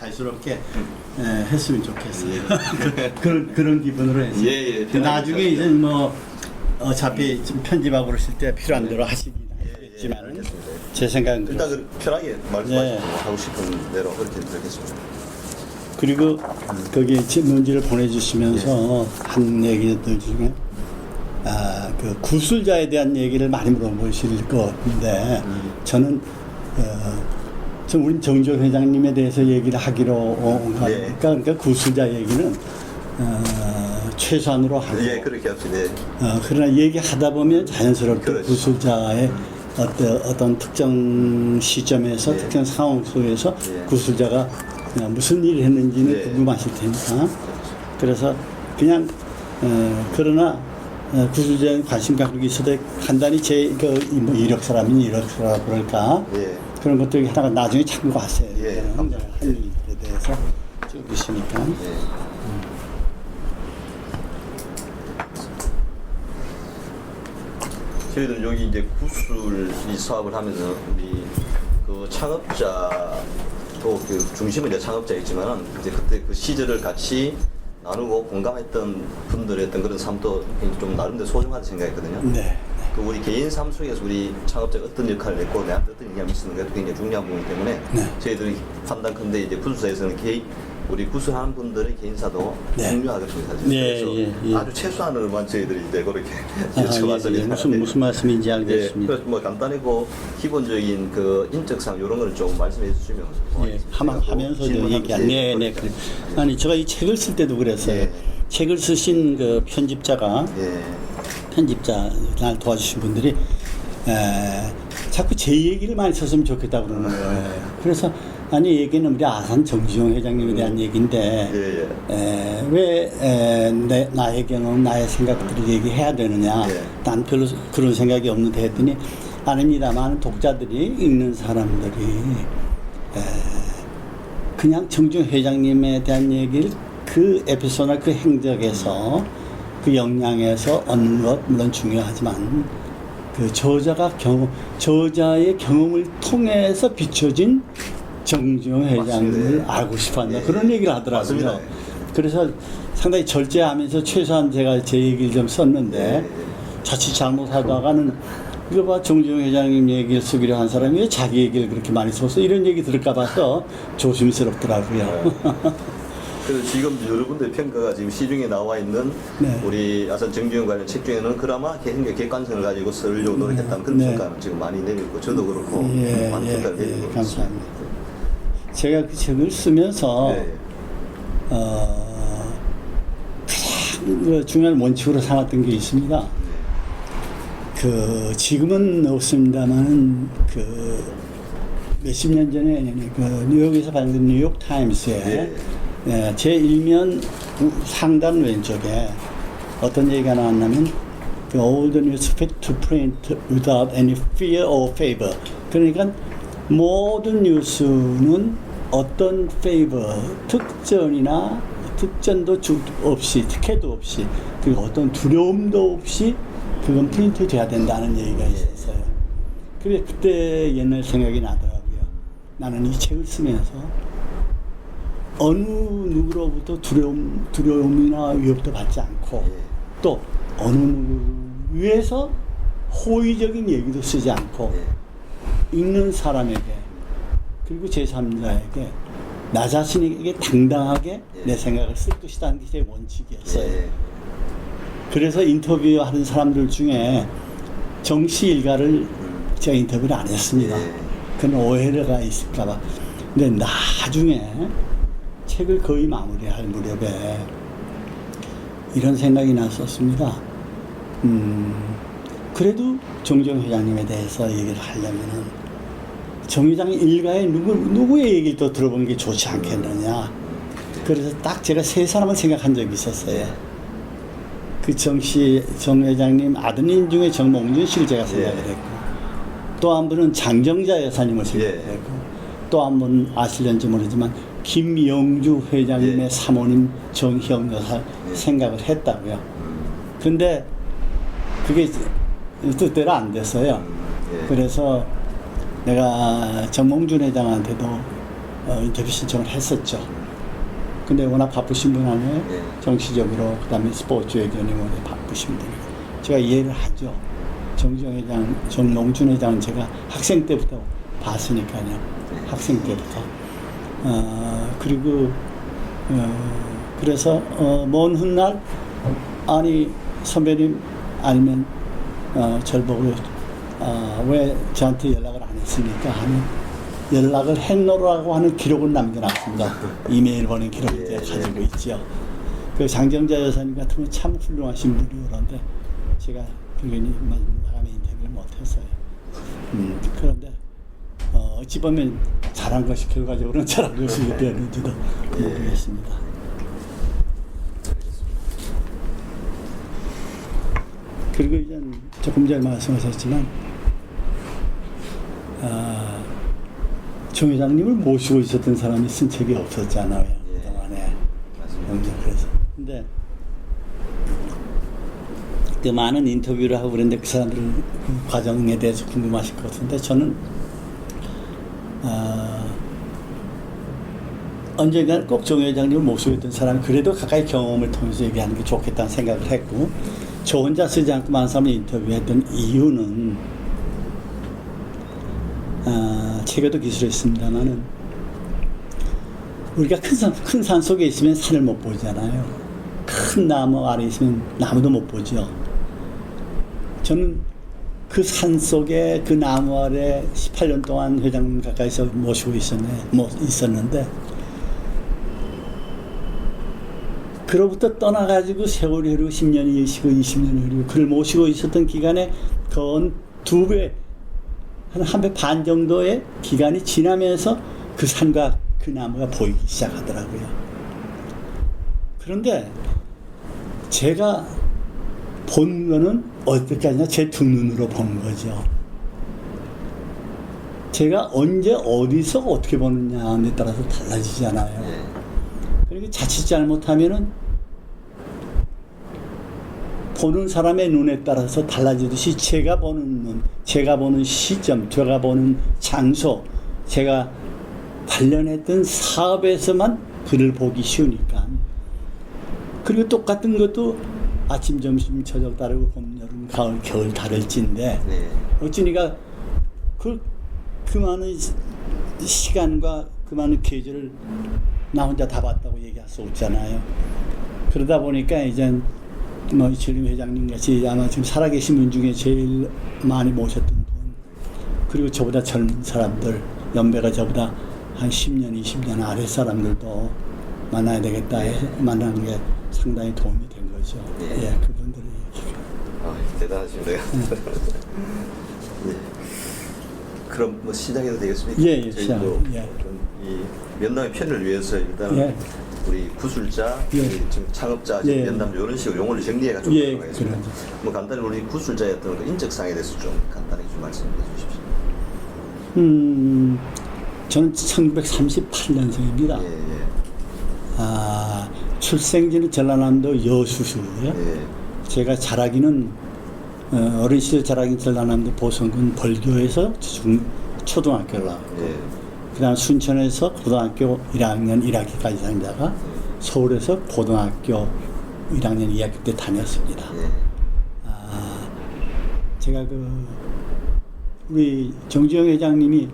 자유스럽게 했으면 좋겠어요. 그런 기분으로 했어요. 예, 나중에 이제 뭐 어차피 좀 편집하고 그러실 때 필요한 대로 하시긴 하겠지만 제 생각은 일단 편하게 말씀하시고 네. 하고 싶은 대로 그렇게 드리겠습니다. 그리고 거기 논지를 보내주시면서 한 얘기들 중에 그 구술자에 대한 얘기를 많이 물어보실 것 같은데 저는 우리 정주영 회장님에 대해서 얘기를 하기로 하니까 그러니까 구술자 얘기는 최소한으로 하고 예, 그렇게 합시다. 그러나 얘기하다 보면 자연스럽게 그렇죠. 구술자의 어떤 특정 시점에서 예. 특정 상황 속에서 예. 구술자가 무슨 일을 했는지는 예. 궁금하실 테니까 그래서 그냥 그러나 구술자에 관심 갖고 있어도 간단히 뭐 이력서라면 이력서라 그럴까 예. 그런 것들이 하나가 나중에 참고하세요. 예. 할 일에 대해서 쭉 있으니까. 예. 저희들은 여기 이제 구술 이 사업을 하면서 우리 그 창업자도 그 중심은 이제 창업자였지만은 이제 그때 그 시절을 같이 나누고 공감했던 분들의 어떤 그런 삶도 좀 나름대로 소중하다 생각했거든요. 네. 그 우리 개인 삶 속에서 우리 창업자가 어떤 역할을 했고 내한테 어떤 영향을 미치는 게 굉장히 중요한 부분이기 때문에 네. 저희들이 판단컨대 이제 구술사에서는 우리 구술하는 분들의 개인사도 네. 중요하거든요. 사실. 네, 그래서 예. 아주 최소한으로만 저희들이 이제 그렇게 예, 여쭤봤습니다. 무슨 말씀인지 예, 알겠습니다. 그래서 뭐 간단하고 기본적인 그 인적사항 이런 거를 좀 말씀해 주시면 예, 하면서도 얘기한 네. 그래. 아니 제가 이 책을 쓸 때도 그랬어요. 예. 책을 쓰신 그 편집자 날 도와주신 분들이 자꾸 제 얘기를 많이 썼으면 좋겠다 그러는 거예요. 그래서 아니 얘기는 우리 아산 정지용 회장님에 대한 얘기인데 왜 나의 경험, 나의 생각들을 얘기해야 되느냐? 난 별로 그런 생각이 없는데 했더니 아닙니다만 독자들이 읽는 사람들이 그냥 정지용 회장님에 대한 얘기를 그 에피소드나 그 행적에서 그 역량에서 얻는 것 물론 중요하지만 그 저자의 경험을 통해서 비춰진 정지용 회장을 알고 싶어한다. 그런 얘기를 하더라고요. 맞습니다. 그래서 상당히 절제하면서 최소한 제가 제 얘기를 좀 썼는데 자칫 잘못하다가는 이거 봐 정지용 회장님 얘기를 쓰기로 한 사람이 왜 자기 얘기를 그렇게 많이 써서 이런 얘기 들을까 봐서 조심스럽더라고요. 그래서 지금 여러분들 평가가 지금 시중에 나와 있는 우리 아산 정지용 관련 책 중에는 그나마 굉장히 객관성을 가지고 쓰려고 노력했다는 그런 평가는 지금 많이 내리고 저도 그렇고 많은 평가를 내리고 있습니다. 감사합니다. 제가 그 책을 쓰면서 가장 중요한 원칙으로 삼았던 게 있습니다. 그 지금은 없습니다만 그 몇십 년 전에 그 뉴욕에서 발행된 뉴욕 타임스에 제 일면 상단 왼쪽에 어떤 얘기가 나왔냐면 the old news fit to print without any fear or favor. 그러니까 모든 뉴스는 어떤 favor, 특전도 없이, 특혜도 없이, 그리고 어떤 두려움도 없이 그건 프린트 돼야 된다는 얘기가 있었어요. 그때 옛날 생각이 나더라고요. 나는 이 책을 쓰면서 어느 누구로부터 두려움이나 위협도 받지 않고 또 어느 누구를 위해서 호의적인 얘기도 쓰지 않고 읽는 사람에게 그리고 제3자에게 나 자신에게 당당하게 내 생각을 쓸 것이라는 게 제 원칙이었어요. 그래서 인터뷰하는 사람들 중에 정씨 일가를 제가 인터뷰를 안 했습니다. 그런 오해가 있을까봐. 근데 나중에 책을 거의 마무리할 무렵에 이런 생각이 났었습니다. 그래도 정지용 회장님에 대해서 얘기를 하려면은 정 회장 일가의 누구의 얘기를 또 들어보는 게 좋지 않겠느냐. 그래서 딱 제가 세 사람을 생각한 적이 있었어요. 그 정 회장님 아드님 중에 정몽준 씨를 제가 생각을 했고, 또 한 분은 장정자 여사님을 생각을 했고, 또 한 분 아실는지 모르지만 김영주 회장님의 사모님 정희영 여사 생각을 했다고요. 근데 그게 뜻대로 안 됐어요. 그래서 내가 정몽준 회장한테도 인터뷰 신청을 했었죠. 근데 워낙 바쁘신 분 아니에요? 예. 정치적으로, 그 다음에 스포츠 의견이 워낙 바쁘신 분이고. 제가 이해를 하죠. 정주영 회장, 정농준 회장은 제가 학생 때부터 봤으니까요. 학생 때부터. 그리고, 그래서, 먼 훗날, 아니, 선배님 알면, 절 보고, 왜 저한테 연락을 안 했습니까? 하는 연락을 했노라고 하는 기록을 남겨놨습니다. 이메일 보낸 기록을 제가 가지고 있죠. 그 장정자 여사님 같은 건 참 훌륭하신 분이고 그런데 제가 그분이 나감의 인터뷰를 못했어요. 그런데 어찌 보면 잘한 것이 결과적으로는 잘한 것이 되는지도 모르겠습니다. 그리고 이제 조금 전에 말씀하셨지만 정 회장님을 모시고 있었던 사람이 쓴 책이 없었잖아요. 그동안에. 그래서. 근데 그 많은 인터뷰를 하고 그랬는데 그 사람들 그 과정에 대해서 궁금하실 것 같은데 저는 언젠가는 꼭 정 회장님을 모시고 있던 사람이 그래도 가까이 경험을 통해서 얘기하는 게 좋겠다는 생각을 했고 저 혼자 쓰지 않고 많은 사람을 인터뷰했던 이유는 책에도 기술했습니다만은 우리가 큰 산 속에 있으면 산을 못 보잖아요. 큰 나무 아래 있으면 나무도 못 보죠. 저는 그 산 속에 그 나무 아래 18년 동안 회장님 가까이서 모시고 있었는데 그로부터 떠나가지고 세월이 흐르고 10년이 흐르고 20년이 흐르고 그를 모시고 있었던 기간에 건 2배 한 배 반 정도의 기간이 지나면서 그 산과 그 나무가 보이기 시작하더라고요. 그런데 제가 본 거는 어디까지나 제 두 눈으로 본 거죠. 제가 언제 어디서 어떻게 보느냐에 따라서 달라지잖아요. 그러니까 자칫 잘못하면은 보는 사람의 눈에 따라서 달라지듯이 제가 보는 눈, 제가 보는 시점, 제가 보는 장소, 제가 관련했던 사업에서만 그를 보기 쉬우니까. 그리고 똑같은 것도 아침, 점심, 저녁 다르고 봄, 여름, 가을, 겨울 다를진데 어찌니까 그 많은 시간과 그 많은 계절을 나 혼자 다 봤다고 얘기할 수 없잖아요. 그러다 보니까 이제 이철림 회장님 같이 아마 지금 살아계신 분 중에 제일 많이 모셨던 분 그리고 저보다 젊은 사람들 연배가 저보다 한 10년, 20년 아래 사람들도 만나야 되겠다 해서 만나는 게 상당히 도움이 된 거죠. 예, 그분들이 대단하십니다. 예. 그럼 시작해도 되겠습니까? 예, 시작. 이 면담의 편을 위해서 일단은 우리 구술자, 우리 지금 창업자, 면담 이런 식으로 용어를 정리해가지고 들어가겠습니다. 간단히 우리 구술자의 어떤 인적사항에 대해서 좀 간단히 좀 말씀해 주십시오. 저는 1938년생입니다. 출생지는 전라남도 여수시고요. 제가 자라기는 어린 시절 자라긴 전라남도 보성군 벌교에서 초등학교를 나왔고 그다음 순천에서 고등학교 1학년 1학기까지 다니다가 서울에서 고등학교 1학년 2학기 때 다녔습니다. 제가 우리 정주영 회장님이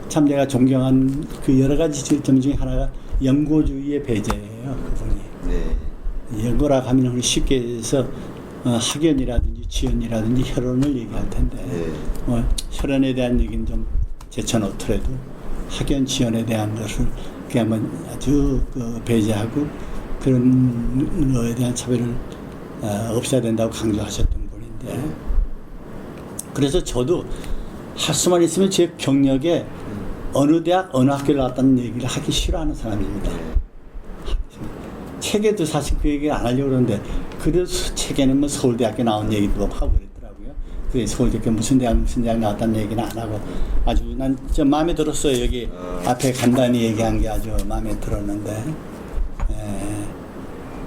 참 제가 존경한 여러 가지 점 중에 하나가 연고주의의 배제예요. 그분이. 연고라고 하면 쉽게 해서 학연이라든지 지연이라든지 혈연을 얘기할 텐데 혈연에 대한 얘기는 좀 제쳐놓더라도 학연 지연에 대한 것을 그냥 아주 배제하고 그런 거에 대한 차별을 없애야 된다고 강조하셨던 분인데 그래서 저도 할 수만 있으면 제 경력에 어느 대학 어느 학교를 나왔다는 얘기를 하기 싫어하는 사람입니다. 책에도 사실 그 얘기를 안 하려고 그러는데 그래도 책에는 서울대학교 나온 얘기도 하고 그랬더라고요. 그 서울대학교 무슨 대학 나왔다는 얘기는 안 하고 아주 난 좀 마음에 들었어요. 여기 앞에 간단히 얘기한 게 아주 마음에 들었는데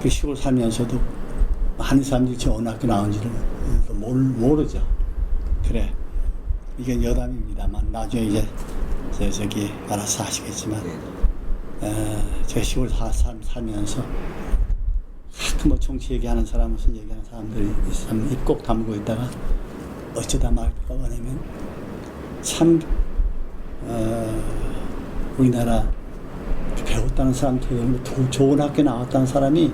그 시골 살면서도 많은 사람들이 저 어느 학교 나온지를 모르죠. 그래 이게 여담입니다만 나중에 이제 저기 알아서 하시겠지만 예. 제가 시골 살면서 가끔 뭐 정치 얘기하는 사람 무슨 얘기하는 사람들이 있으면 입 꼭 다물고 있다가 어쩌다 말까 뭐냐면 참 우리나라 배웠다는 사람들 좋은 학교 나왔다는 사람이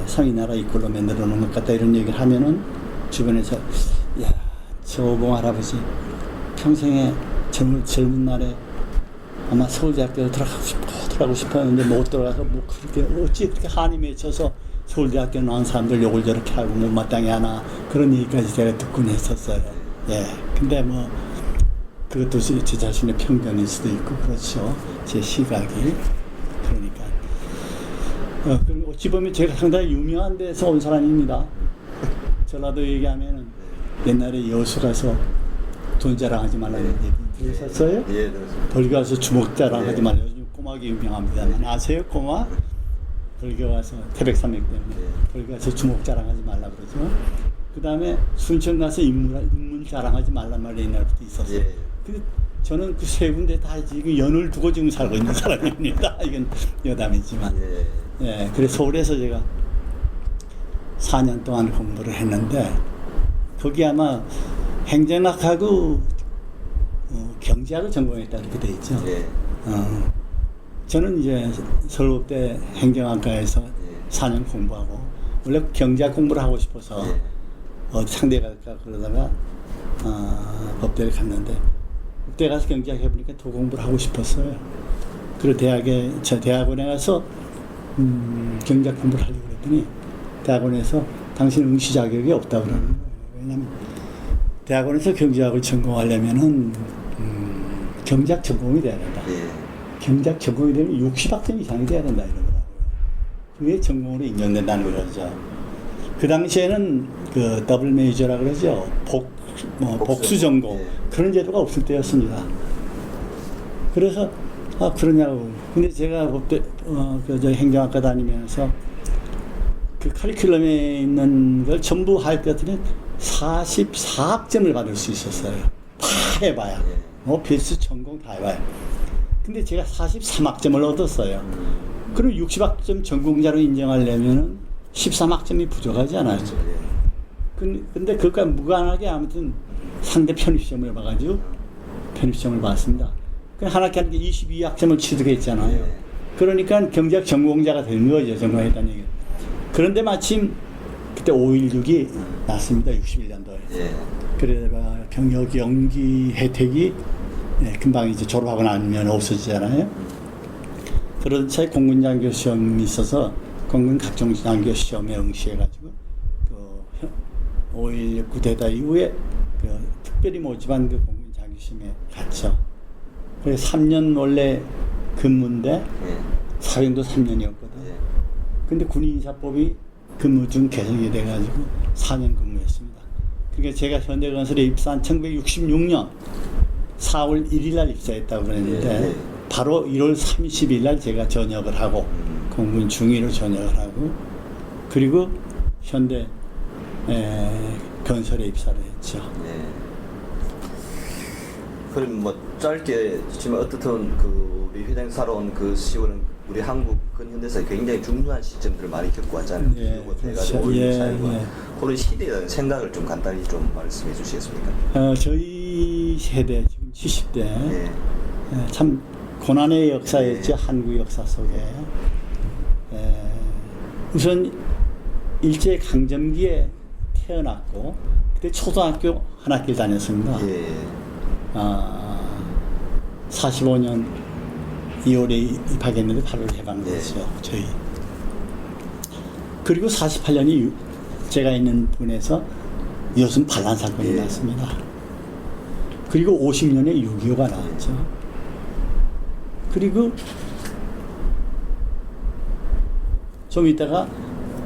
참 이 나라 이꼴로 만들어 놓은 것 같다 이런 얘기를 하면은 주변에서 야 저 오봉 할아버지 평생에 젊은 날에 아마 서울대학교 들어가고 싶었는데 못 들어가서 뭐 그렇게 어찌 그렇게 한이 맺혀서 서울대학교 나온 사람들 욕을 저렇게 하고 못마땅해 하나 그런 얘기까지 제가 듣곤 했었어요. 예. 근데 뭐 그것도 제 자신의 편견일 수도 있고 그렇죠. 제 시각이. 그러니까 그럼 어찌 보면 제가 상당히 유명한 데서 온 사람입니다. 전라도 얘기하면은 옛날에 여수 가서 돈 자랑하지 말라는 얘기 들으셨어요? 예, 들었습니다. 벌교 가서 주먹 자랑하지 예. 말라요. 요즘 꼬막이 유명합니다만 아세요 꼬막? 벌교 가서 태백산맥 때문에 벌교 가서 주먹 자랑하지 말라 그러죠. 그 다음에 순천 가서 인문 자랑하지 말란 말이 옛날부터 있었어요. 예. 근데 저는 그 세 군데 다 지금 연을 두고 지금 살고 있는 사람입니다. 이건 여담이지만. 예, 그래서 서울에서 제가 4년 동안 공부를 했는데 거기 아마 행정학하고 경제학을 전공했다 이렇게 돼 있죠. 예. 저는 이제 서울대 행정학과에서 4년 공부하고 원래 경제학 공부를 하고 싶어서 상대 갈까 그러다가 법대를 갔는데 법대 가서 경제학 해보니까 더 공부를 하고 싶었어요. 그리고 대학원에 가서 경제학 공부를 하려고 그랬더니 대학원에서 당신 응시 자격이 없다고 그러는 거예요. 왜냐하면 대학원에서 경제학을 전공하려면은 경제학 전공이 돼야 된다. 경제학 전공이 되면 60학점 이상이 돼야 된다 이러더라고요. 그게 전공으로 인정된다는 거죠. 그 당시에는 그 더블 메이저라 그러죠. 복수 전공 그런 제도가 없을 때였습니다. 그래서 그러냐고. 근데 제가 법대 저 행정학과 다니면서 그 커리큘럼에 있는 걸 전부 할 것들은 44학점을 받을 수 있었어요. 다 해봐야. 뭐 필수 전공 다 해봐야. 근데 제가 43학점을 얻었어요. 그럼 60학점 전공자로 인정하려면은 13학점이 부족하지 않아요. 근데 그것과 무관하게 아무튼 상대 편입시험을 봐가지고 편입시험을 봤습니다. 그 한 학기 하는 게 22학점을 취득했잖아요. 그러니까 경제학 전공자가 된 거죠. 전공했다는 얘기. 그런데 마침 그때 5.16이 났습니다. 61년도에. 그래가 병역 연기 혜택이 금방 이제 졸업하고 나면 없어지잖아요. 그런 차에 공군 장교 시험이 있어서 공군 각종 장교 시험에 응시해가지고 그 5.16 쿠데타 이후에 그 특별히 모집한 그 공군 장교 시험에 갔죠. 그래서 3년 원래 근무인데 사병도 3년이었거든요. 근데 군인인사법이 근무 중 개정이 돼가지고 4년 근무했습니다. 그러니까 제가 현대건설에 입사한 1966년 4월 1일 날 입사했다고 그랬는데 바로 1월 30일 날 제가 전역을 하고 공군 중위로 전역을 하고 그리고 현대 건설에 입사를 했죠. 그럼 뭐 짧게 지금 어떻든 그 우리 회장 살아온 그 시골은 우리 한국 근현대사에 굉장히 중요한 시점들을 많이 겪고 왔잖아요. 그렇죠. 그런 시대에 대한 생각을 좀 간단히 좀 말씀해 주시겠습니까? 저희 세대 지금 70대 참 고난의 역사였죠. 한국 역사 속에. 우선 일제 강점기에 태어났고 그때 초등학교 한 학기 다녔습니다. 45년 2월에 입학했는데 8월 해방됐죠. 저희. 그리고 48년이 제가 있는 분에서 여순 반란 사건이 났습니다. 그리고 50년에 6.25가 나왔죠. 그리고 좀 이따가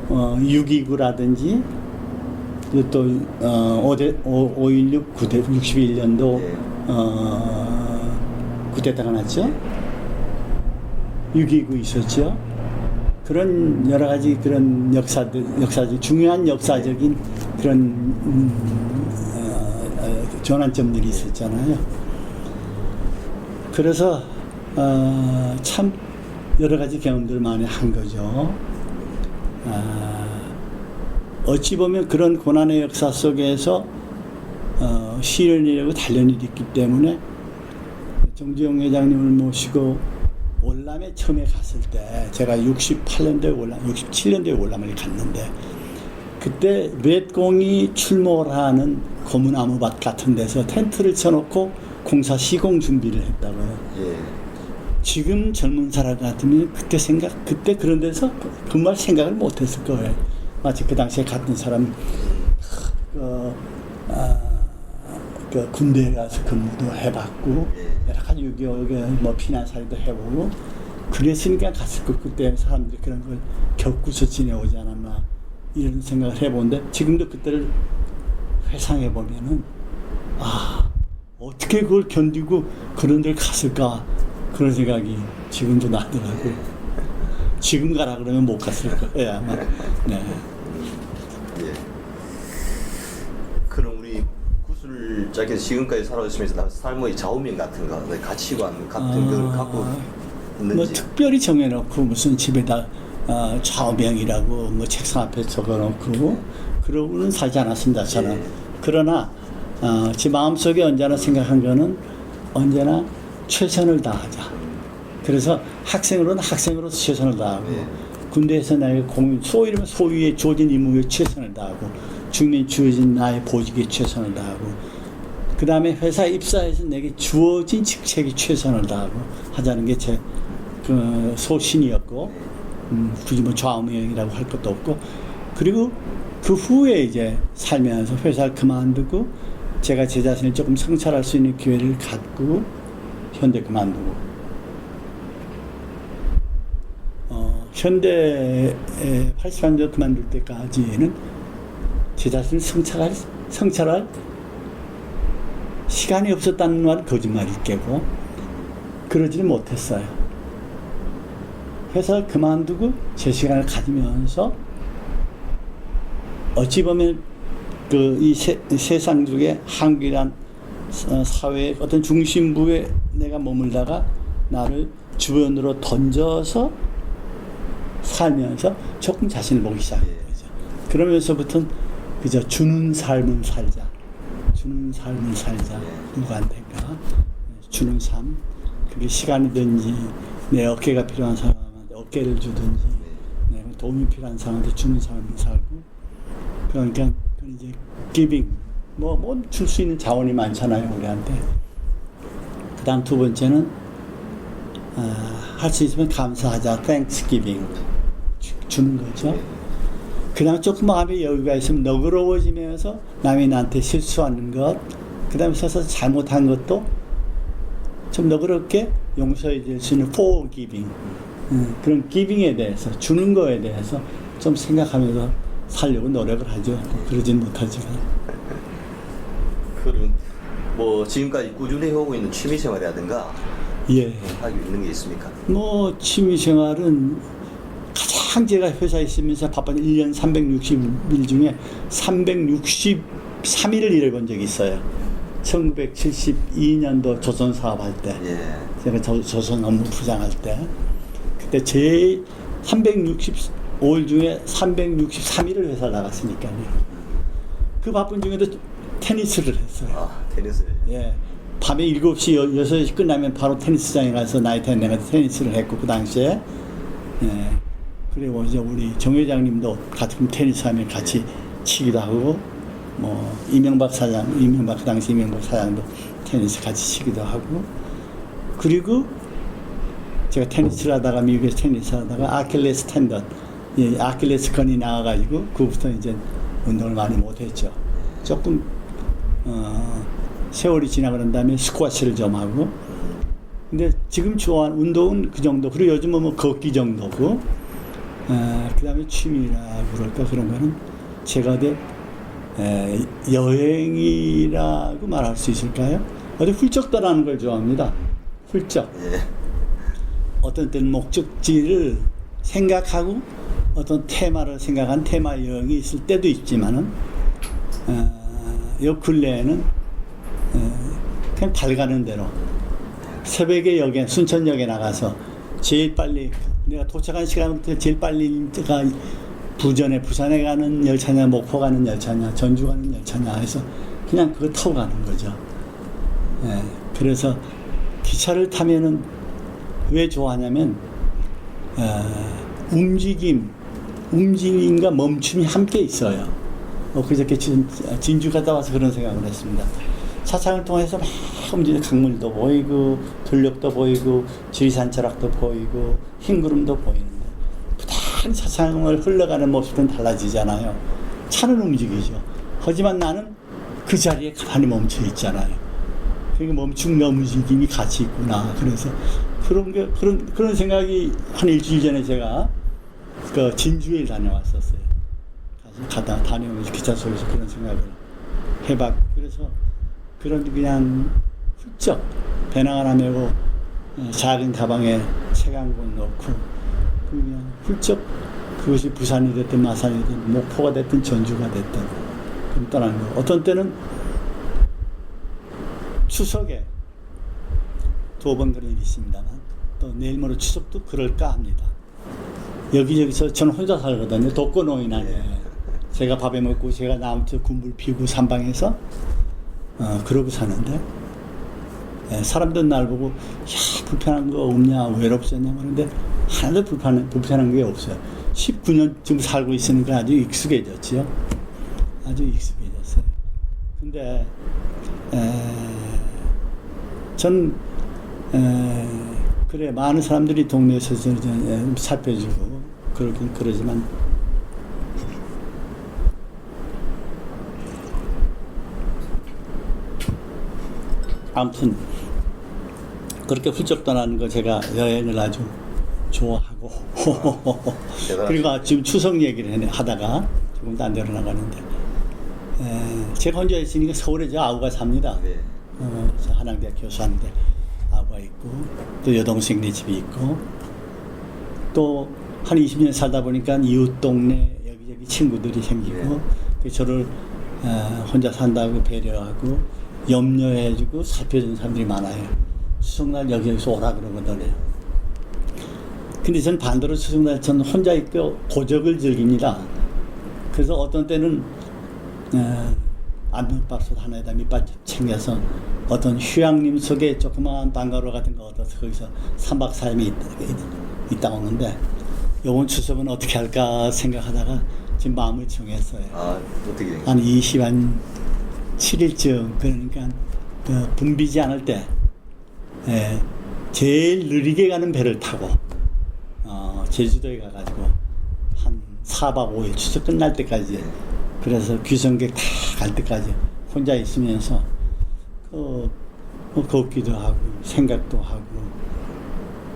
6.29라든지 또 5.16 61년도 쿠데타가 났죠. 6.29 있었죠. 그런 여러 가지 그런 역사적 중요한 역사적인 그런 전환점들이 있었잖아요. 그래서 참 여러 가지 경험들을 많이 한 거죠. 어찌 보면 그런 고난의 역사 속에서 시련이라고 단련이 있기 때문에 정주영 회장님을 모시고 월남에 처음에 갔을 때 제가 68년도에 월남, 67년도에 월남을 갔는데 그때 렛공이 출몰을 하는 고무나무밭 같은 데서 텐트를 쳐놓고 공사 시공 준비를 했다고요. 예. 지금 젊은 사람 같으면 그때 그런 데서 그 말 생각을 못 했을 거예요. 마치 그 당시에 갔던 사람, 그 군대에 가서 근무도 해봤고, 여러 가지 6.25에 뭐 피난살이도 해보고, 그랬으니까 갔을 거. 그때 사람들이 그런 걸 겪고서 지내오지 않았나, 이런 생각을 해보는데, 지금도 그때를 회상해보면은, 어떻게 그걸 견디고 그런 데를 갔을까, 그런 생각이 지금도 나더라고요. 지금 가라 그러면 못 갔을 거예요, 아마. 네. 예. 그럼 우리 구술자께서 지금까지 살아오시면서 삶의 좌우명 같은 거, 가치관 같은 걸 갖고 있는지. 뭐 특별히 정해놓고 무슨 집에다 좌우명이라고 뭐 책상 앞에 적어놓고 그러고는 살지 않았습니다, 저는. 예. 그러나 제 마음속에 언제나 생각한 거는 언제나 최선을 다하자. 그래서 학생으로는 학생으로서 최선을 다하고 예. 군대에서 나에게 소위라면 소위에 주어진 임무에 최선을 다하고 중년에 주어진 나의 보직에 최선을 다하고 그 다음에 회사 입사해서 내게 주어진 직책에 최선을 다하고 하자는 게 제 그 소신이었고 굳이 뭐 좌우명이라고 할 것도 없고 그리고 그 후에 이제 살면서 회사를 그만두고 제가 제 자신을 조금 성찰할 수 있는 기회를 갖고 현대 그만두고 현대에 80년대 그만둘 때까지는 제 자신을 성찰할 시간이 없었다는 말은 거짓말이 있겠고 그러지는 못했어요. 회사를 그만두고 제 시간을 가지면서 어찌 보면 그 이 세상 중에 한국이란 사회의 어떤 중심부에 내가 머물다가 나를 주변으로 던져서 살면서 조금 자신을 보기 시작한 거죠. 그러면서부터는 그저 주는 삶을 살자. 주는 삶을 살자. 누구한테가 주는 삶. 그게 시간이든지 내 어깨가 필요한 사람한테 어깨를 주든지 내가 도움이 필요한 사람한테 주는 삶을 살고 그러니까 이제 giving 뭐 줄 수 있는 자원이 많잖아요 우리한테. 그다음 두 번째는 할 수 있으면 감사하자. Thanksgiving 주는 거죠. 그 다음에 조금 마음의 여유가 있으면 너그러워지면서 남이 나한테 실수하는 것, 그 다음에 서서 잘못한 것도 좀 너그럽게 용서해 줄 수 있는 forgiving, 그런 giving에 대해서, 주는 거에 대해서 좀 생각하면서 살려고 노력을 하죠. 그러진 못하지만. 그럼 뭐 지금까지 꾸준히 하고 있는 취미 생활이라든가 예. 하고 있는 게 있습니까? 뭐 취미 생활은 가장 제가 회사에 있으면서 바쁜 1년 360일 중에 363일을 일해본 적이 있어요. 1972년도 조선 사업할 때, 예. 제가 조선 업무 부장할 때, 그때 제 365일 중에 363일을 회사 나갔으니까요. 그 바쁜 중에도 테니스를 했어요. 테니스. 예. 밤에 7시, 6시 끝나면 바로 테니스장에 가서 나이트 내가 테니스를 했고, 그 당시에. 예. 그리고 이제 우리 정 회장님도 가끔 테니스 하면 같이 치기도 하고, 뭐, 이명박 그 당시 이명박 사장도 테니스 같이 치기도 하고, 그리고 제가 테니스를 하다가, 미국에서 테니스 하다가 아킬레스 텐던, 예, 아킬레스 건이 나와가지고, 그부터 이제 운동을 많이 못했죠. 조금, 세월이 지나고 난 다음에 스쿼시를 좀 하고, 근데 지금 좋아하는 운동은 그 정도, 그리고 요즘은 뭐 걷기 정도고, 그 다음에 취미라고 그럴까, 그런 거는 제가 여행이라고 말할 수 있을까요? 어디 훌쩍 떠나는 걸 좋아합니다. 훌쩍. 예. 어떤 때는 목적지를 생각하고 어떤 테마를 생각한 테마 여행이 있을 때도 있지만은, 요 근래에는 그냥 발 가는 대로 새벽에 역에 순천역에 나가서 제일 빨리 내가 도착한 시간부터 제일 빨리가 부산에 가는 열차냐 목포 가는 열차냐 전주 가는 열차냐 해서 그냥 그거 타고 가는 거죠. 예, 그래서 기차를 타면은 왜 좋아하냐면 움직임과 멈춤이 함께 있어요. 그저께 진주 갔다 와서 그런 생각을 했습니다. 차창을 통해서 막 움직이는 강물도 보이고 들녘도 보이고 지리산 철학도 보이고 흰구름도 보이는데 부단히 차창을 흘러가는 모습은 달라지잖아요. 차는 움직이죠. 하지만 나는 그 자리에 가만히 멈춰 있잖아요. 그러니까 멈춤과 움직임이 같이 있구나. 그래서 그런 생각이 한 일주일 전에 제가 그 진주에 다녀왔었어요. 다녀오면서 기차 속에서 그런 생각을 해봤고, 그래서 그런 그냥 훌쩍 배낭 하나 메고 작은 가방에 책 한 권 넣고 그냥 훌쩍 그것이 부산이 됐든 마산이 됐든 목포가 됐든 전주가 됐든 그럼 떠나는 거. 어떤 때는 추석에 2번 그런 일이 있습니다만 또 내일 모레 추석도 그럴까 합니다. 여기저기서 저는 혼자 살거든요. 독거노인 아니에요. 제가 밥에 먹고 제가 나무터 군불 피우고 산방에서 그러고 사는데 사람들 날 보고 야 불편한 거 없냐 외롭잖냐 그러는데 하나도 불편한 게 없어요. 19년 지금 살고 있으니까 아주 익숙해졌지요. 아주 익숙해졌어요. 근데 전 그래 많은 사람들이 동네에서 살펴주고 그러긴 그러지만 아무튼 그렇게 훌쩍 떠나는 거 제가 여행을 아주 좋아하고 그리고 지금 추석 얘기를 하다가 조금 안 내려나가는데 제가 혼자 있으니까 서울에 저 아우가 삽니다. 네. 저 한양대학 교수하는데 아우가 있고 또 여동생네 집이 있고 또 한 20년 살다 보니까 이웃 동네 여기저기 친구들이 생기고 저를 혼자 산다고 배려하고 염려해주고 살펴주는 사람들이 많아요. 추석날 여기서 오라 그러거든요. 근데 전 반대로 추석날 전 혼자 있고 고적을 즐깁니다. 그래서 어떤 때는 안면밥솥 하나에다 밑밥 챙겨서 어떤 휴양림 속에 조그마한 방가로 같은 거 얻어서 거기서 3박 4일이 있다 오는데 이번 추석은 어떻게 할까 생각하다가 지금 마음을 정했어요. 어떻게 한 7일쯤 그러니까 붐비지 않을 때 제일 느리게 가는 배를 타고 제주도에 가가지고 한 4박 5일 추석 끝날 때까지 그래서 귀성객 다 갈 때까지 혼자 있으면서 걷기도 하고 생각도 하고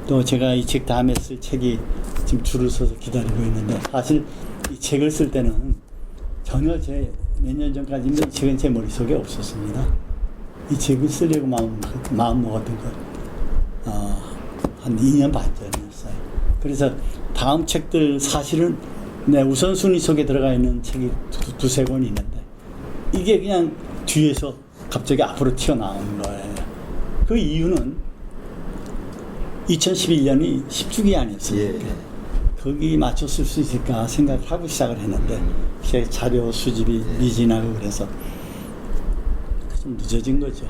또 제가 이 책 다음에 쓸 책이 지금 줄을 서서 기다리고 있는데 사실 이 책을 쓸 때는 전혀 몇 년 전까지는 이 책은 제 머릿속에 없었습니다. 이 책을 쓰려고 마음 먹었던 것 한 2년 반 전이었어요. 그래서 다음 책들 사실은 내 우선순위 속에 들어가 있는 책이 두세 권이 있는데 이게 그냥 뒤에서 갑자기 앞으로 튀어나오는 거예요. 그 이유는 2011년이 10주기 아니었습니까? 거기 맞춰 쓸 수 있을까 생각하고 시작을 했는데 자료 수집이 미진하고 그래서 좀 늦어진 거죠.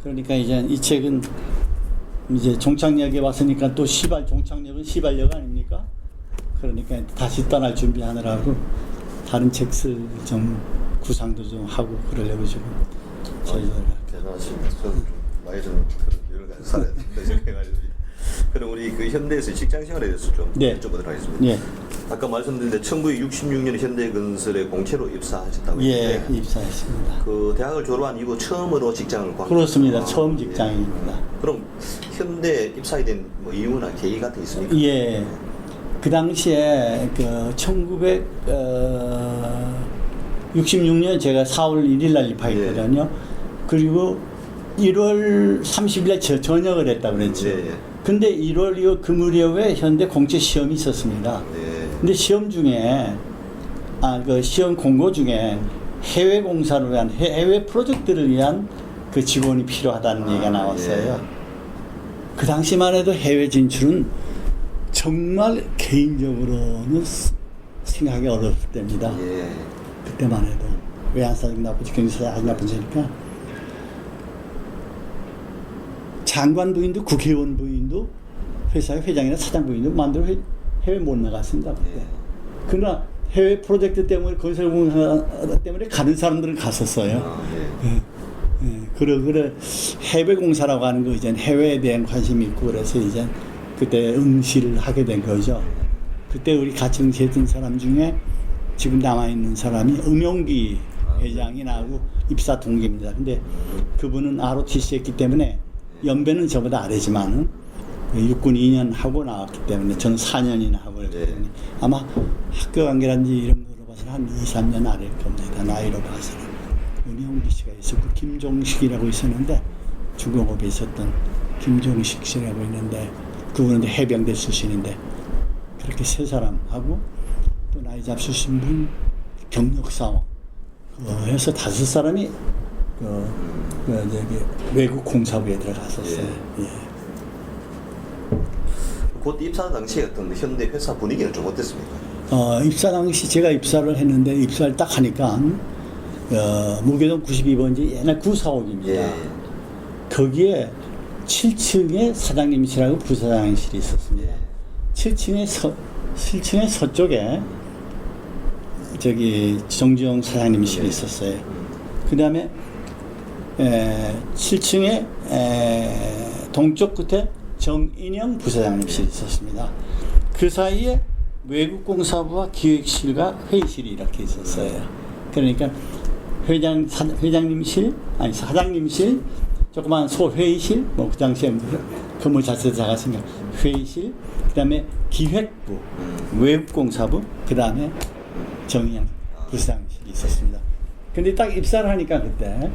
그러니까 이제 이 책은 이제 종착역에 왔으니까 또 종착역은 시발역 아닙니까? 그러니까 다시 떠날 준비하느라고 다른 책 쓸 좀 구상도 좀 하고 그러려고 지금 저희가 대단하십니다. 저는 많이 좀 여러 가지 살아야 된다 생각해가지고. 그럼 우리 그 현대에서 직장 생활에 대해서 좀 여쭤보도록 하겠습니다. 아까 말씀드렸는데 1966년에 현대건설에 공채로 입사하셨다고 했는데 입사했습니다. 그 대학을 졸업한 이후 처음으로 직장을 구한 그렇습니다. 처음 직장입니다. 그럼 현대 입사에 된 뭐 이유나 계기 같은 게 있습니까? 예. 그 당시에 그 1966년 제가 4월 1일 날 입학했거든요. 그리고 1월 30일 날 전역을 했다고 그랬죠. 근데 1월 이후 그 무렵에 현대 공채 시험이 있었습니다. 근데 시험 중에 그 시험 공고 중에 해외 공사를 위한 해외 프로젝트를 위한 그 직원이 필요하다는 얘기가 나왔어요. 그 당시만 해도 해외 진출은 정말 개인적으로는 생각하기 어려울 때입니다. 예. 그때만 해도 외환사정 나쁘지 경제사정 아주 나쁘니까 장관 부인도 국회의원 부인도 회사의 회장이나 사장 부인도 만들어 해외 못 나갔습니다. 그때. 예. 그러나 해외 프로젝트 때문에 건설공사 때문에 가는 사람들은 갔었어요. 아, 예. 그래 해외 공사라고 하는 거 이제 해외에 대한 관심이 있고 그래서 이제 그때 응시를 하게 된 거죠. 그때 우리 같이 응시했던 사람 중에 지금 남아 있는 사람이 음용기 회장이 나오고 입사 동기입니다. 근데 그분은 ROTC 했기 때문에 연배는 저보다 아래지만은 육군 2년 하고 나왔기 때문에 저는 4년이나 하고 그랬기 때문에 아마 학교 관계라든지 이런 거로 봐서는 한 2, 3년 아래일 겁니다. 나이로 봐서는. 은영기 씨가 있었고 김종식이라고 있었는데 중공업에 있었던 김종식 씨라고 있는데 그분은 해병대 출신인데 그렇게 세 사람하고 또 나이 잡수신 분 경력사원 해서 5사람이 외국 공사부에 들어갔었어요. 예. 곧 입사 당시에 어떤 현대 회사 분위기는 좀 어땠습니까? 입사 당시 제가 입사를 했는데 입사를 딱 하니까 무교동 92번지 옛날 구사옥입니다. 예. 거기에 7층에 사장님실하고 부사장실이 있었습니다. 7층에 서쪽에 저기 정주영 사장님실이 있었어요. 그 다음에 7층에 동쪽 끝에 정인영 부사장님실이 있었습니다. 그 사이에 외국공사부와 기획실과 회의실이 이렇게 있었어요. 그러니까 회장님실, 아니 사장님실, 조그만 소회의실, 뭐 그 당시에 건물 자체도 작았으니까 회의실, 그 다음에 기획부, 외국공사부, 그 다음에 정의양 부사장실이 있었습니다. 근데 딱 입사를 하니까 그때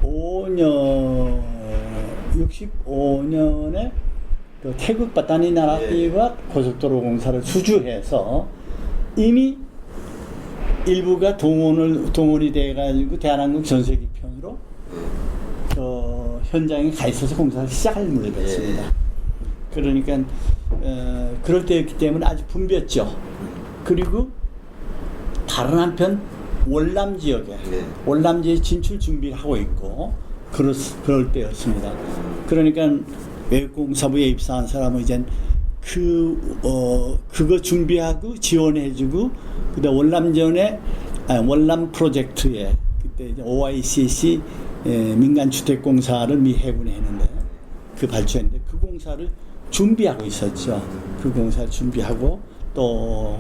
65년에 그 태국 바타니 나라띠와 고속도로 공사를 수주해서 이미 일부가 동원이 돼가지고 대한항공 전세기 편으로 현장에 가 있어서 공사를 시작할 무렵이었습니다. 그러니까 그럴 때였기 때문에 아주 붐볐죠. 그리고 다른 한편 월남 지역에 진출 준비를 하고 있고 그럴 때였습니다. 그러니까 외국공사부에 입사한 사람은 이제 그거 준비하고 지원해주고 그다음 월남 프로젝트에 그때 이제 OICC 민간주택공사를 미 해군에 했는데 그 발주했는데 그 공사를 준비하고 있었죠. 그 공사를 준비하고 또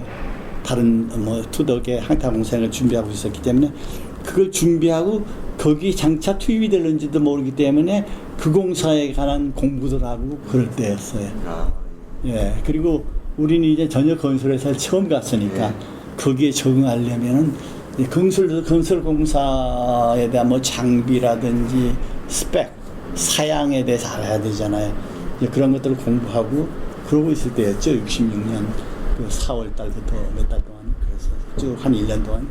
다른 뭐 투덕의 항타공사를 준비하고 있었기 때문에 그걸 준비하고 거기 장차 투입이 될는지도 모르기 때문에 그 공사에 관한 공부들 하고 그럴 때였어요. 예, 그리고 우리는 이제 전역 건설회사를 처음 갔으니까 거기에 적응하려면은 건설 공사에 대한 뭐 장비라든지 스펙, 사양에 대해서 알아야 되잖아요. 이제 그런 것들을 공부하고 그러고 있을 때였죠. 66년 그 4월 달부터 몇 달 동안 그래서 쭉 한 1년 동안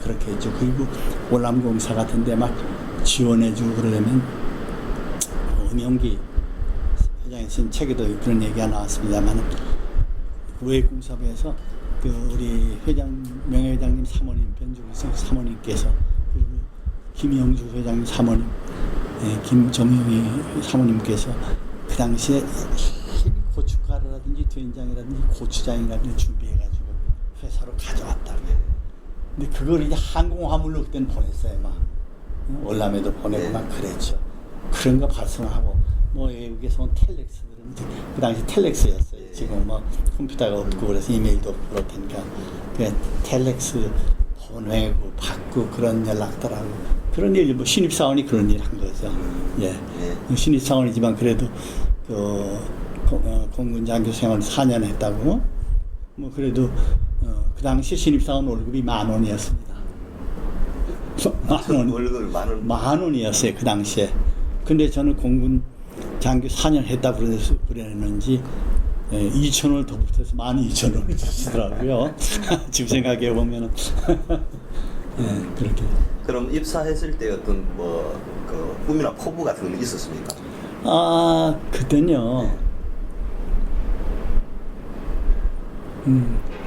그렇게 했죠. 그리고 월남공사 같은 데 막 지원해주고 그러려면 음영기 회장이 쓴 책에도 그런 얘기가 나왔습니다만 외국공사부에서 그 우리 명예회장님 사모님 변주에서 사모님께서 그리고 김영주 회장님 사모님 김정영이 사모님께서 그 당시에 고춧가루라든지 된장이라든지 고추장이라든지 준비해가지고 회사로 가져왔다고. 근데 그걸 이제 항공화물로 그때는 보냈어요. 막 월남에도 보내고 막 그랬죠. 그런 거 발송하고 뭐 외국에서 온 텔렉스들은 그 당시 텔렉스였어요. 지금 뭐 컴퓨터가 없고 그래서 이메일도 없고 그럴 테니까 그 텔렉스 보내고 받고 그런 연락들하고 그런 일, 뭐 신입사원이 그런 일 한 거죠. 예. 신입사원이지만 그래도 그 공군장교 생활을 4년 했다고 뭐 그래도 그 당시 신입사원 월급이 10,000원이었습니다. 10,000원. 월급 10,000원. 10,000원이었어요 그 당시에. 근데 저는 공군 장교 4년 했다 그랬는지 2,000원을 더 붙여서 12,000원을 주시더라고요. 지금 생각해 보면은 그렇게. 그럼 입사했을 때 어떤 뭐 그 꿈이나 포부 같은 건 있었습니까? 아, 그때는요.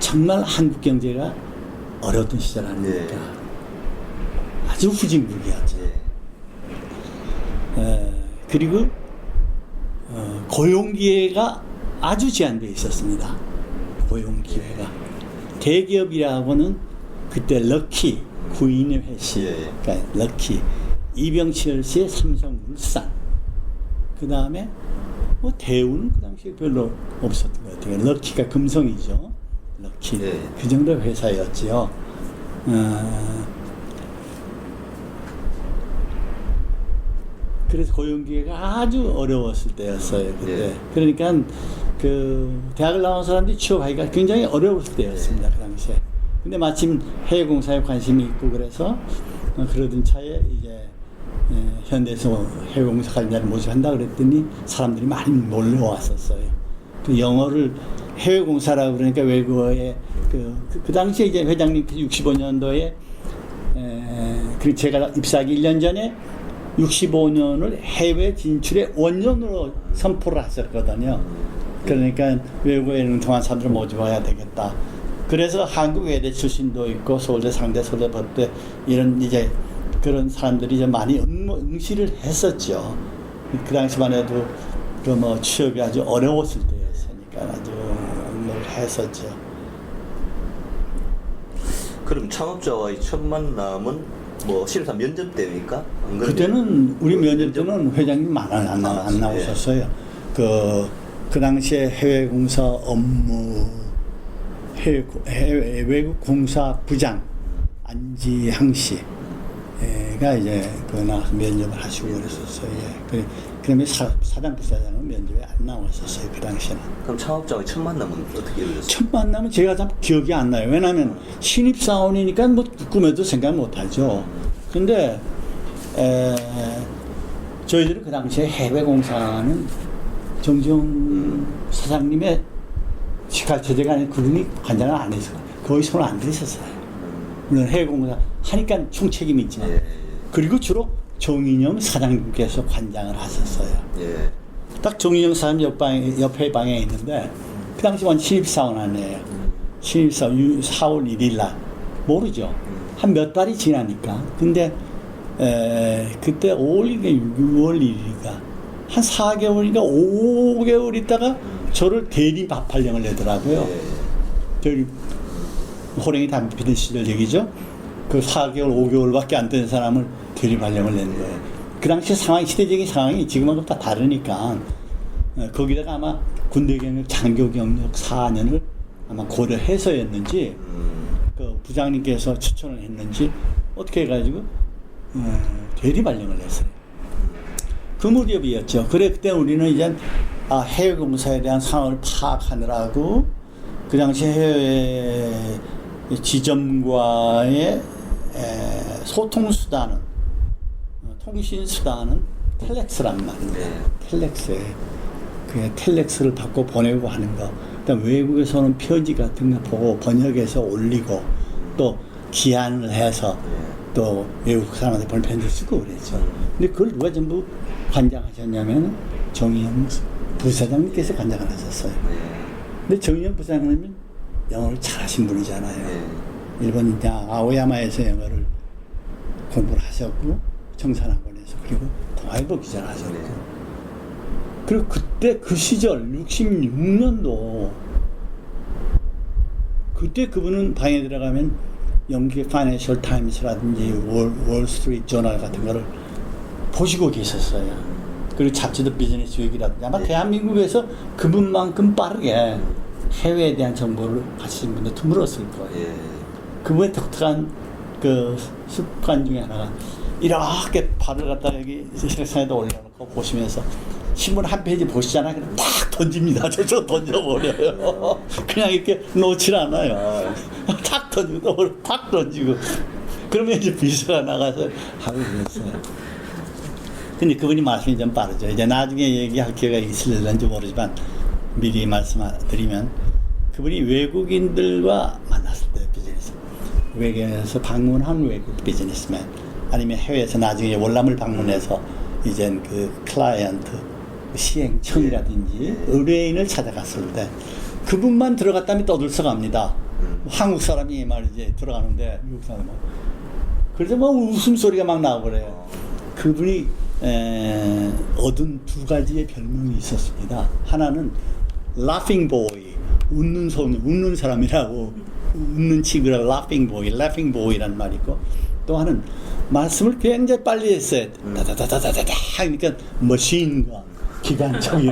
정말 한국 경제가 어려웠던 시절 아닙니까? 예. 아주 후진국이었죠. 예. 그리고 고용 기회가 아주 제한되어 있었습니다. 고용 기회가. 대기업이라고는 그때 럭키, 구인의 회씨, 예. 그러니까 럭키, 이병철 씨의 삼성물산, 그 다음에 뭐 대우는 그 당시에 별로 없었던 것 같아요. 럭키가 금성이죠. 럭키. 예. 그 정도 회사였지요. 그래서 고용 기회가 아주 어려웠을 때였어요. 그때. 예. 그러니까 그 대학을 나온 사람들이 취업하기가 굉장히 어려웠을 때였습니다. 그 당시에. 근데 마침 해외 공사에 관심이 있고 그래서 그러던 차에 이제 현대에서 해외 공사 관련자를 모집한다 그랬더니 사람들이 많이 몰려왔었어요. 그 영어를 해외 공사라고 그러니까 외국어에 그 당시에 이제 회장님 65년도에 그 제가 입사하기 1년 전에 65년을 해외 진출의 원년으로 선포를 하셨거든요. 그러니까 외국에 있는 동안 사람들을 모집해야 되겠다. 그래서 한국 외대 출신도 있고 서울대, 상대, 서울대, 법대 이런 이제 그런 사람들이 이제 많이 응시를 했었죠. 그 당시만 해도 그 뭐 취업이 아주 어려웠을 때였으니까 아주 응모를 했었죠. 그럼 창업자와의 첫 만남은 뭐 신입사 면접 때입니까? 안 그러면 그때는 우리 그 면접 때는 회장님 안 나오셨어요. 그 당시에 해외공사 업무 해외 외국 공사 부장 안지향 씨가 이제 그 나와서 면접을 하시고 그랬었어요. 예. 그다음에 사장 부사장은 면접에 안 나왔었어요. 그 당시에는. 그럼 창업자와의 첫 만남은 어떻게 이루어졌어요? 첫 만남은 제가 참 기억이 안 나요. 왜냐하면 신입사원이니까 뭐 꿈에도 생각 못하죠. 근데 저희들은 그 당시에 해외공사는 정정 사장님의 가르쳐제가 아닌 그분이 관장을 안 해서 거의 손을 안 들이셨어요. 물론 해외공사 하니까 총책임이 있지만 예. 그리고 주로 정인영 사장님께서 관장을 하셨어요. 예. 딱 정인영 사장 옆에 방에 있는데 그 당시 완전 신입사원 아니에요. 신입사원 4월 1일 날 모르죠. 한 몇 달이 지나니까. 근데 그때 5월인가 6월 1일인가 한 4개월인가 5개월 있다가 저를 대리 밥할령을 내더라고요. 예. 저기 호랭이 담배 피던 시절 얘기죠. 그 4개월, 5개월밖에 안 된 사람을 대리 발령을 낸 거예요. 그 당시 상황, 시대적인 상황이 지금하고 다 다르니까 거기다가 아마 군대 경력, 장교 경력 4년을 아마 고려해서였는지 그 부장님께서 추천을 했는지 어떻게 해가지고 대리 발령을 냈어요. 그 무렵이었죠. 그래 그때 우리는 이제 해외 공사에 대한 상황을 파악하느라고 그 당시 해외 지점과의 소통 수단은 통신 수단은 텔렉스란 말입니다. 네. 텔렉스에 그 텔렉스를 받고 보내고 하는 거. 그다음 외국에서는 편지 같은 거 보고 번역해서 올리고 또 기한을 해서 또 외국 사람한테 보낸 편지 쓰고 그랬죠. 근데 그걸 누가 전부 관장하셨냐면 정의영 부사장님께서 관장을 하셨어요. 근데 정의영 부사장님은 영어를 잘하신 분이잖아요. 일본 아오야마에서 영어를 공부를 하셨고 청산학원에서 그리고 동아일보 기자를 하셨고 그리고 그때 그 시절 66년도 그때 그분은 방에 들어가면 영국의 파이낸셜 타임스라든지 월스트리트 저널 같은 거를 보시고 계셨어요. 그리고 잡지도 비즈니스 윅이라든지 아마 대한민국에서 그분만큼 빠르게 해외에 대한 정보를 가지신 분들 드물었을 거예요. 그분의 독특한 그 습관 중에 하나가 이렇게 발을 갖다 여기 책상에다 올려놓고 보시면서 신문 한 페이지 보시잖아요. 그냥 탁 던집니다. 저쪽 던져버려요. 그냥 이렇게 놓질 않아요. 탁 던지고 탁 던지고 그러면 이제 비서가 나가서 하고 그랬어요. 근데 그분이 말씀이 좀 빠르죠. 이제 나중에 얘기할 기회가 있을는지 모르지만 미리 말씀드리면 그분이 외국인들과 만났을 때 비즈니스 외국에서 방문한 외국 비즈니스맨 아니면 해외에서 나중에 월남을 방문해서 이젠 그 클라이언트 시행청이라든지 의뢰인을 찾아갔을 때 그분만 들어갔다면 떠들썩합니다. 한국 사람이 말이지 들어가는데 미국 사람은 그래서 뭐 웃음소리가 막 나와버려요. 그분이 얻은 두 가지의 별명이 있었습니다. 하나는 laughing boy, 웃는 소년, 웃는 사람이라고, 웃는 친구라고 laughing boy라는 말이 있고, 또 하나는 말씀을 굉장히 빨리 했어요. 다다다다다다 하니까 머신과 기관총이